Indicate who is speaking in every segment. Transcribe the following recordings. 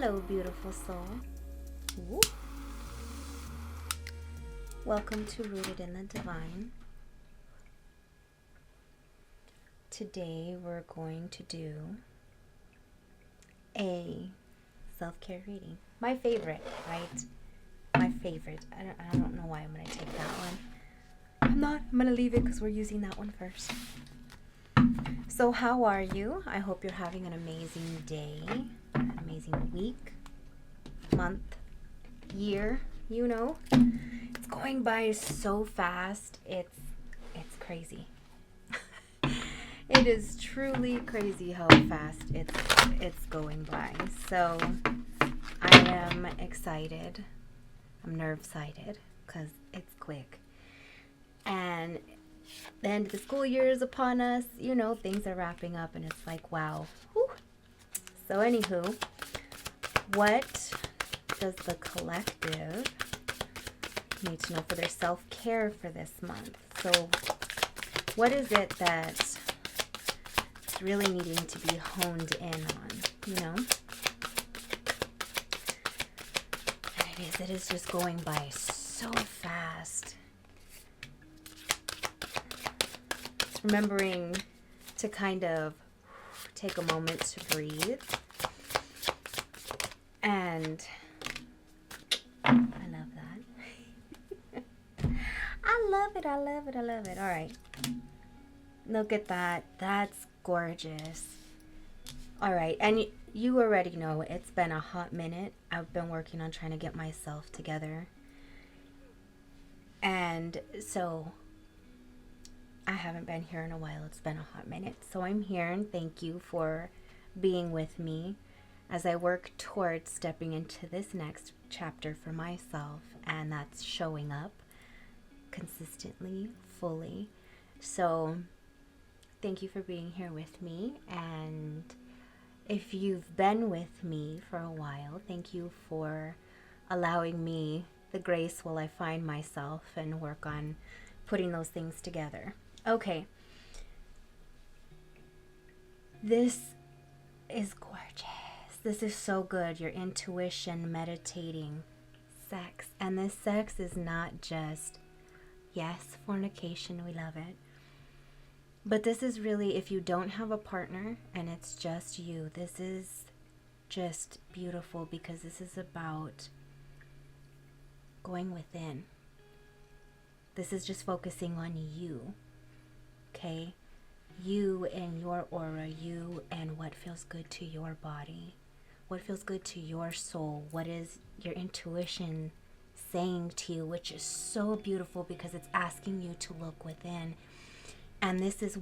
Speaker 1: Hello, beautiful soul. Woo. Welcome to Rooted in the Divine. Today we're going to do a self-care reading. My favorite, right? My favorite. I don't know why I'm going to take that one. I'm going to leave it because we're using that one first. So how are you? I hope you're having an amazing day, an amazing week, month, year, It's going by so fast. It's crazy. It is truly crazy how fast it's going by. So I am excited. I'm nerve-sighted because it's quick. And the end of the school year is upon us. Things are wrapping up and it's like, wow. Whew. So anywho, what does the collective need to know for their self-care for this month? So what is it that's really needing to be honed in on, And it is just going by so fast. It's remembering to kind of take a moment to breathe. And I love that. I love it. All right. Look at that. That's gorgeous. All right. And you already know it's been a hot minute. I've been working on trying to get myself together. And so I haven't been here in a while. It's been a hot minute. So I'm here and thank you for being with me as I work towards stepping into this next chapter for myself, and that's showing up consistently, fully. So thank you for being here with me, and if you've been with me for a while, thank you for allowing me the grace while I find myself and work on putting those things together. Okay. This is gorgeous. This is so good. Your intuition, meditating, sex. And this sex is not just, yes, fornication, we love it. But this is really, if you don't have a partner and it's just you, this is just beautiful because this is about going within. This is just focusing on you, okay? You and your aura, you and what feels good to your body. What feels good to your soul? What is your intuition saying to you? Which is so beautiful because it's asking you to look within. And this is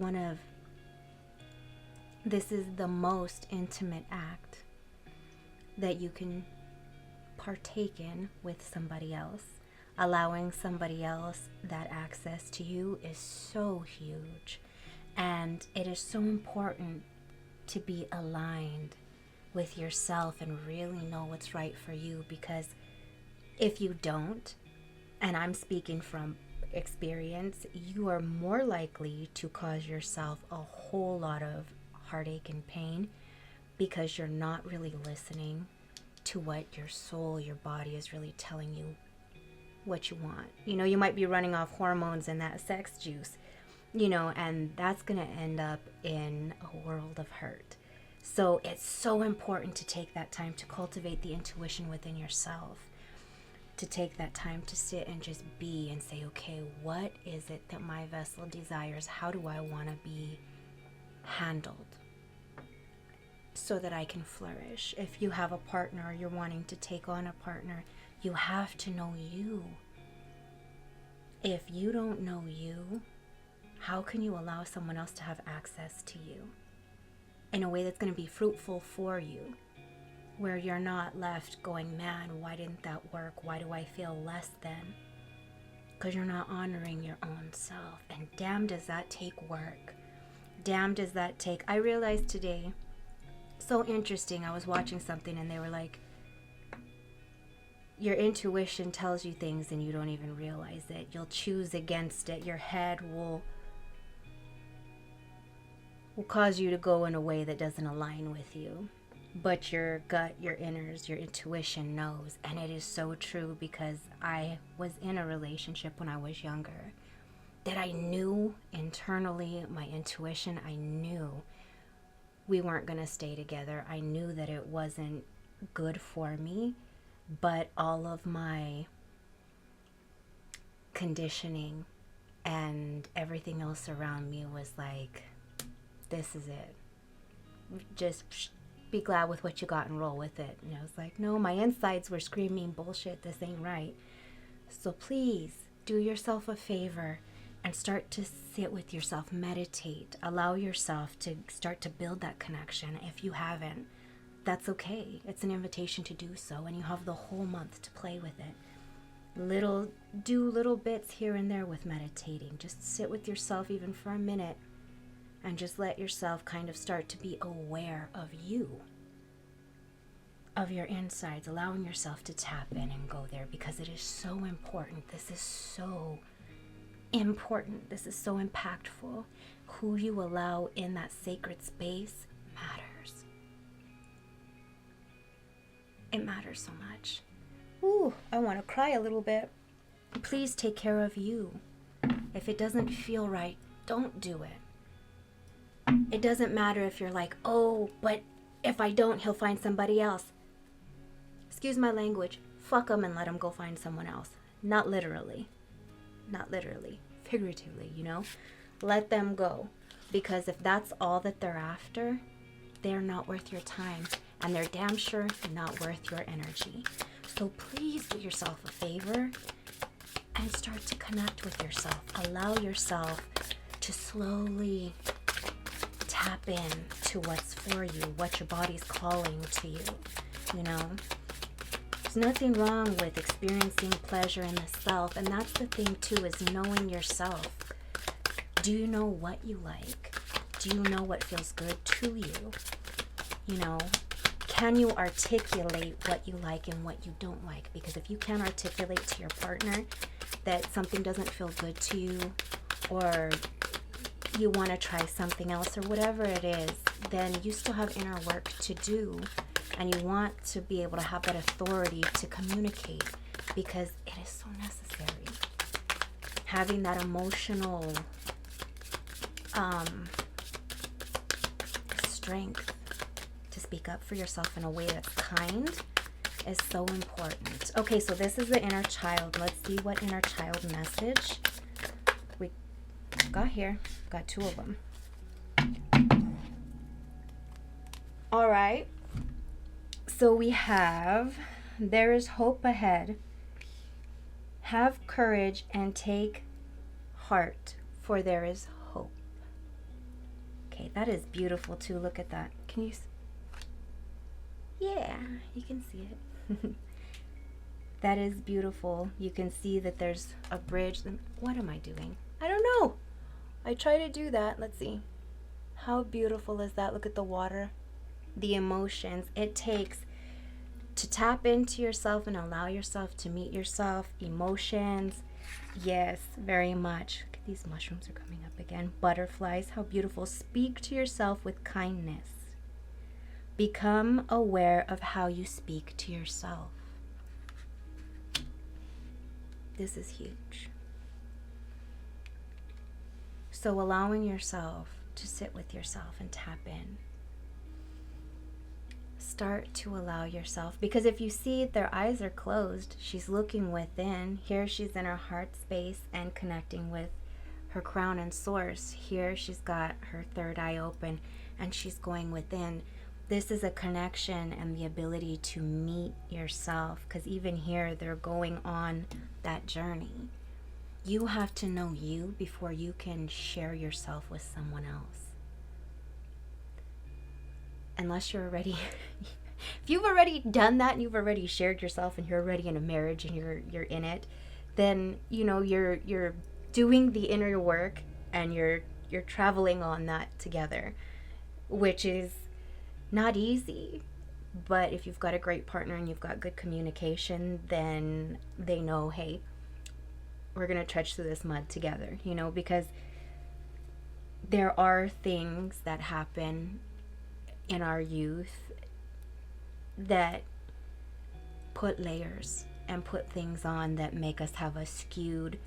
Speaker 1: the most intimate act that you can partake in with somebody else. Allowing somebody else that access to you is so huge. And it is so important to be aligned with yourself and really know what's right for you, because if you don't, and I'm speaking from experience, you are more likely to cause yourself a whole lot of heartache and pain because you're not really listening to what your soul, your body is really telling you what you want. You might be running off hormones and that sex juice, and that's going to end up in a world of hurt. So it's so important to take that time to cultivate the intuition within yourself, to take that time to sit and just be and say, okay, what is it that my vessel desires? How do I want to be handled so that I can flourish? If you have a partner or you're wanting to take on a partner, you have to know you. If you don't know you, how can you allow someone else to have access to you in a way that's going to be fruitful for you, where you're not left going, man, why didn't that work? Why do I feel less than? Because you're not honoring your own self. And damn, does that take work. Damn, does that take... I realized today, so interesting, I was watching something and they were like, your intuition tells you things and you don't even realize it. You'll choose against it. Your head will cause you to go in a way that doesn't align with you. but your gut, your inners, your intuition knows. And it is so true, because I was in a relationship when I was younger that I knew internally, my intuition, I knew we weren't going to stay together. I knew that it wasn't good for me, but all of my conditioning and everything else around me was like, this is it. Just be glad with what you got and roll with it. And I was like, no, my insides were screaming, bullshit, this ain't right. So please do yourself a favor and start to sit with yourself, meditate, allow yourself to start to build that connection. If you haven't, that's okay. It's an invitation to do so, and you have the whole month to play with it. Do little bits here and there with meditating. Just sit with yourself even for a minute and just let yourself kind of start to be aware of you, of your insides, allowing yourself to tap in and go there, because it is so important. This is so important. This is so impactful. Who you allow in that sacred space matters. It matters so much. Ooh, I want to cry a little bit. Please take care of you. If it doesn't feel right, don't do it. It doesn't matter if you're like, oh, but if I don't, he'll find somebody else. Excuse my language. Fuck him and let him go find someone else. Not literally. Not literally. Figuratively, you know? Let them go. Because if that's all that they're after, they're not worth your time. And they're damn sure not worth your energy. So please do yourself a favor and start to connect with yourself. Allow yourself to slowly tap in to what's for you, what your body's calling to you, you know? There's nothing wrong with experiencing pleasure in the self, and that's the thing too, is knowing yourself. Do you know what you like? Do you know what feels good to you? You know, can you articulate what you like and what you don't like? Because if you can't articulate to your partner that something doesn't feel good to you, or you want to try something else, or whatever it is, then you still have inner work to do. And you want to be able to have that authority to communicate, because it is so necessary. Having that emotional strength to speak up for yourself in a way that's kind is so important. Okay, so this is the inner child. Let's see what inner child message we got here. Got two of them. All right. So we have, there is hope ahead. Have courage and take heart, for there is hope. Okay, that is beautiful too. Look at that. Can you? Yeah, you can see it. That is beautiful. You can see that there's a bridge. What am I doing? I don't know. I try to do that. Let's see. How beautiful is that? Look at the water. The emotions it takes to tap into yourself and allow yourself to meet yourself. Emotions. Yes, very much. Look at these mushrooms are coming up again. Butterflies. How beautiful. Speak to yourself with kindness. Become aware of how you speak to yourself. This is huge. So allowing yourself to sit with yourself and tap in. Start to allow yourself, because if you see their eyes are closed, she's looking within. Here she's in her heart space and connecting with her crown and source. Here she's got her third eye open and she's going within. This is a connection and the ability to meet yourself, because even here they're going on that journey. You have to know you before you can share yourself with someone else. Unless you're already, if you've already done that and you've already shared yourself and you're already in a marriage and you're in it, then you know you're doing the inner work and you're traveling on that together, which is not easy. But if you've got a great partner and you've got good communication, then they know, hey, we're gonna trudge through this mud together, you know, because there are things that happen in our youth that put layers and put things on that make us have a skewed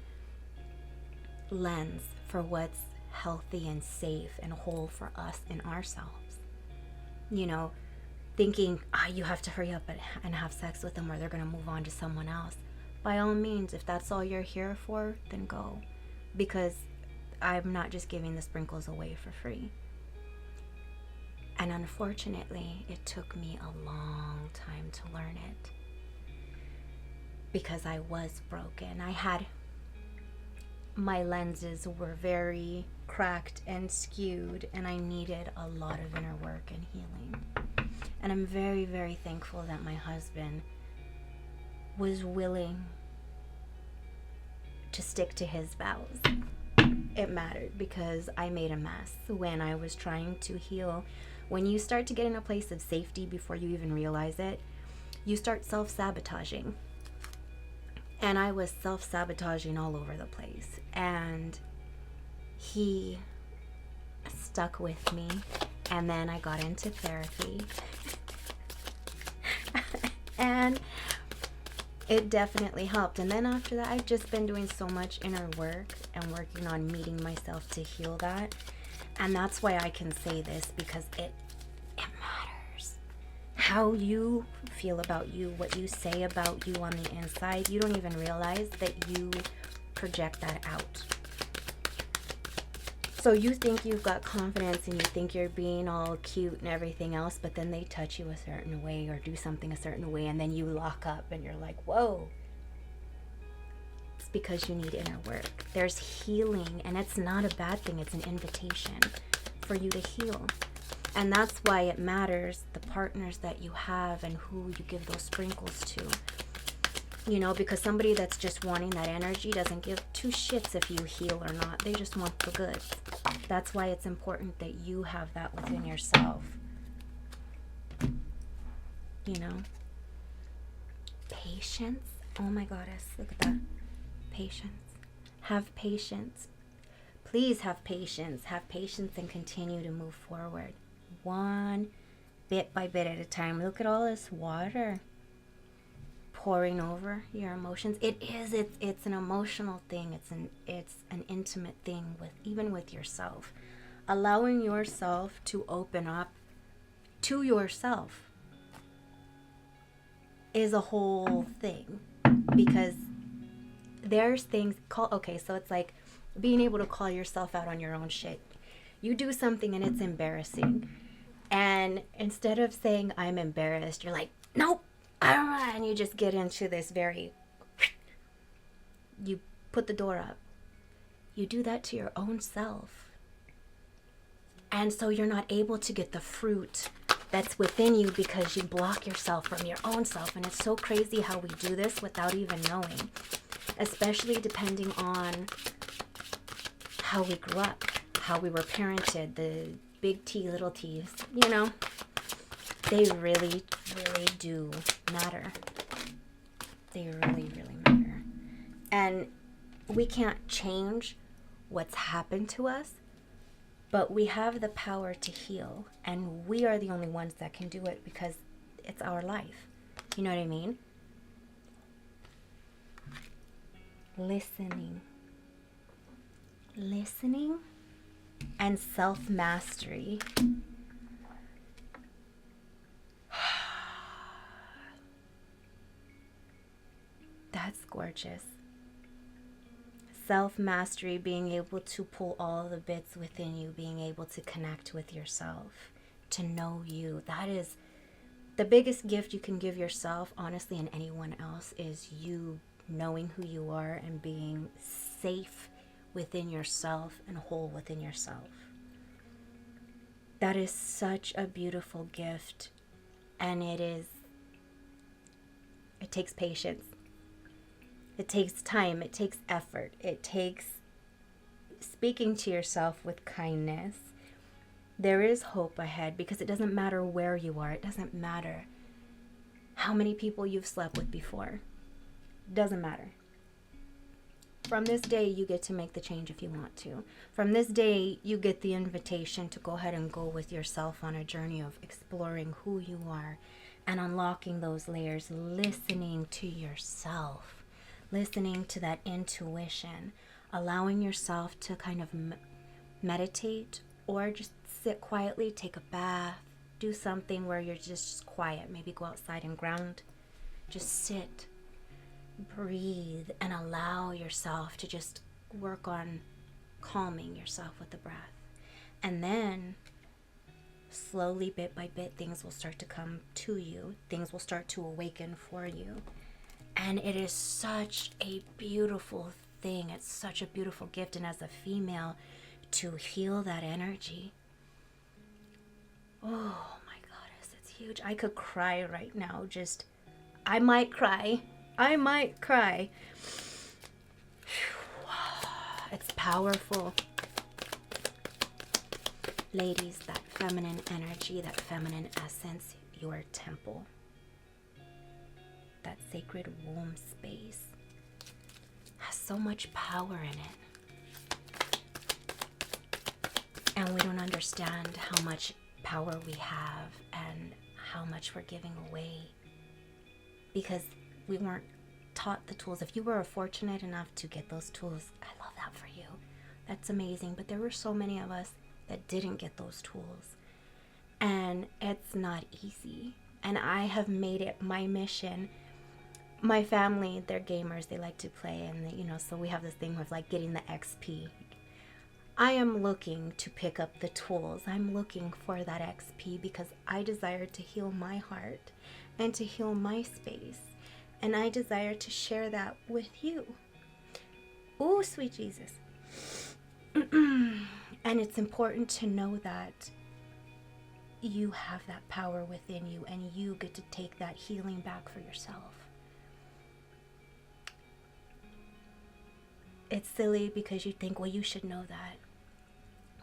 Speaker 1: lens for what's healthy and safe and whole for us and ourselves. You know, thinking, you have to hurry up and have sex with them or they're going to move on to someone else. By all means, if that's all you're here for, then go. Because I'm not just giving the sprinkles away for free. And unfortunately, it took me a long time to learn it. Because I was broken. My lenses were very cracked and skewed, and I needed a lot of inner work and healing. And I'm very, very thankful that my husband was willing to stick to his vows. It mattered because I made a mess when I was trying to heal. When you start to get in a place of safety before you even realize it, you start self-sabotaging. And I was self-sabotaging all over the place. And he stuck with me. And then I got into therapy. And it definitely helped. And then after that, I've just been doing so much inner work and working on meeting myself to heal that. And that's why I can say this, because it matters. How you feel about you, what you say about you on the inside, you don't even realize that you project that out. So you think you've got confidence and you think you're being all cute and everything else, but then they touch you a certain way or do something a certain way, and then you lock up and you're like, whoa. It's because you need inner work. There's healing, and it's not a bad thing. It's an invitation for you to heal. And that's why it matters the partners that you have and who you give those sprinkles to. You know, because somebody that's just wanting that energy doesn't give two shits if you heal or not. They just want the goods. That's why it's important that you have that within yourself. You know? Patience. Oh my goddess, look at that. Patience. Have patience. Please have patience. Have patience and continue to move forward. One bit by bit at a time. Look at all this water pouring over your emotions. It's an emotional thing. It's an intimate thing with yourself. Allowing yourself to open up to yourself is a whole thing, because there's things so it's like being able to call yourself out on your own shit. You do something and it's embarrassing, and instead of saying I'm embarrassed, you're like, nope, and you just get into this you put the door up. You do that to your own self. And so you're not able to get the fruit that's within you because you block yourself from your own self. And it's so crazy how we do this without even knowing, especially depending on how we grew up, how we were parented, the big T, little T's, you know. They really, really do matter. They really, really matter. And we can't change what's happened to us, but we have the power to heal. And we are the only ones that can do it because it's our life. You know what I mean? Listening and self-mastery. That's gorgeous. Self-mastery, being able to pull all the bits within you, being able to connect with yourself, to know you. That is the biggest gift you can give yourself, honestly, and anyone else, is you knowing who you are and being safe within yourself and whole within yourself. That is such a beautiful gift, and it takes patience. It takes time, it takes effort, it takes speaking to yourself with kindness. There is hope ahead, because it doesn't matter where you are. It doesn't matter how many people you've slept with before. It doesn't matter. From this day, you get to make the change if you want to. From this day, you get the invitation to go ahead and go with yourself on a journey of exploring who you are, and unlocking those layers, listening to yourself, listening to that intuition, allowing yourself to kind of meditate or just sit quietly, take a bath, do something where you're just quiet, maybe go outside and ground. Just sit, breathe, and allow yourself to just work on calming yourself with the breath. And then slowly, bit by bit, things will start to come to you. Things will start to awaken for you. And it is such a beautiful thing. It's such a beautiful gift. And as a female, to heal that energy. Oh my goddess, it's huge. I could cry right now. I might cry. It's powerful. Ladies, that feminine energy, that feminine essence, your temple, that sacred womb space, has so much power in it. And we don't understand how much power we have and how much we're giving away because we weren't taught the tools. If you were fortunate enough to get those tools, I love that for you. That's amazing. But there were so many of us that didn't get those tools. And it's not easy. And I have made it my mission. My family, they're gamers. They like to play. And, so we have this thing with like getting the XP. I am looking to pick up the tools. I'm looking for that XP because I desire to heal my heart and to heal my space. And I desire to share that with you. Oh, sweet Jesus. And it's important to know that you have that power within you and you get to take that healing back for yourself. It's silly because you think, well, you should know that.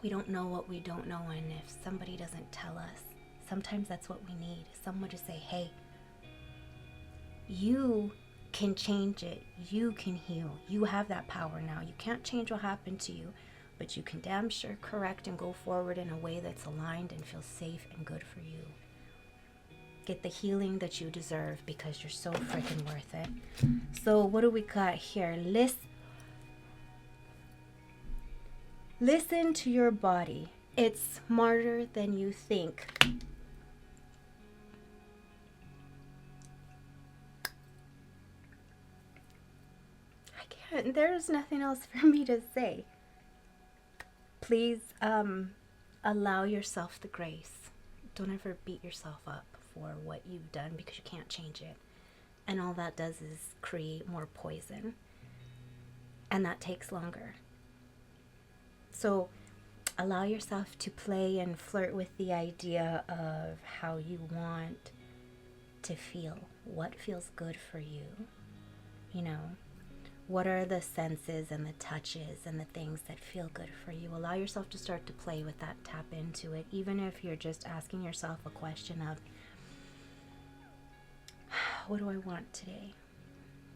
Speaker 1: We don't know what we don't know, and if somebody doesn't tell us, sometimes that's what we need. Someone to say, hey, you can change it. You can heal. You have that power now. You can't change what happened to you, but you can damn sure correct and go forward in a way that's aligned and feels safe and good for you. Get the healing that you deserve because you're so freaking worth it. So what do we got here? Listen to your body. It's smarter than you think. There's nothing else for me to say. Please allow yourself the grace. Don't ever beat yourself up for what you've done because you can't change it. And all that does is create more poison. And that takes longer. So allow yourself to play and flirt with the idea of how you want to feel. What feels good for you? What are the senses and the touches and the things that feel good for you? Allow yourself to start to play with that, tap into it, even if you're just asking yourself a question of, what do I want today?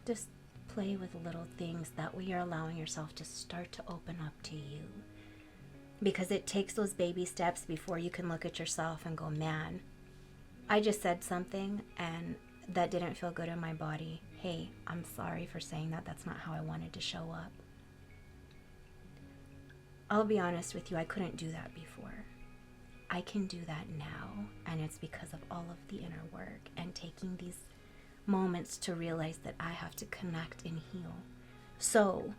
Speaker 1: Just play with little things. That way you're allowing yourself to start to open up to you. Because it takes those baby steps before you can look at yourself and go, man, I just said something and that didn't feel good in my body. Hey, I'm sorry for saying that. That's not how I wanted to show up. I'll be honest with you, I couldn't do that before. I can do that now, and it's because of all of the inner work and taking these moments to realize that I have to connect and heal. So,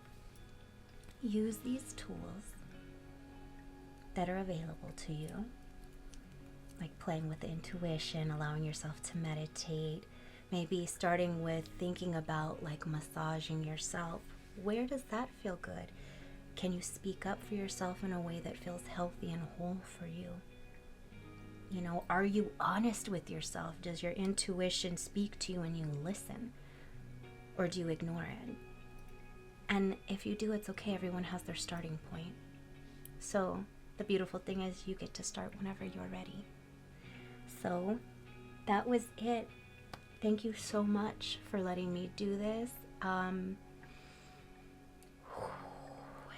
Speaker 1: use these tools that are available to you, like playing with intuition, allowing yourself to meditate, maybe starting with thinking about like massaging yourself. Where does that feel good? Can you speak up for yourself in a way that feels healthy and whole for you? Are you honest with yourself? Does your intuition speak to you and you listen? Or do you ignore it? And if you do, it's okay. Everyone has their starting point. So the beautiful thing is you get to start whenever you're ready. So that was it. Thank you so much for letting me do this.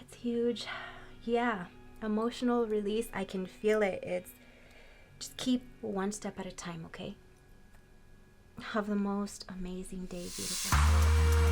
Speaker 1: It's huge. Yeah, emotional release. I can feel it. It's just keep one step at a time, okay? Have the most amazing day, beautiful soul, and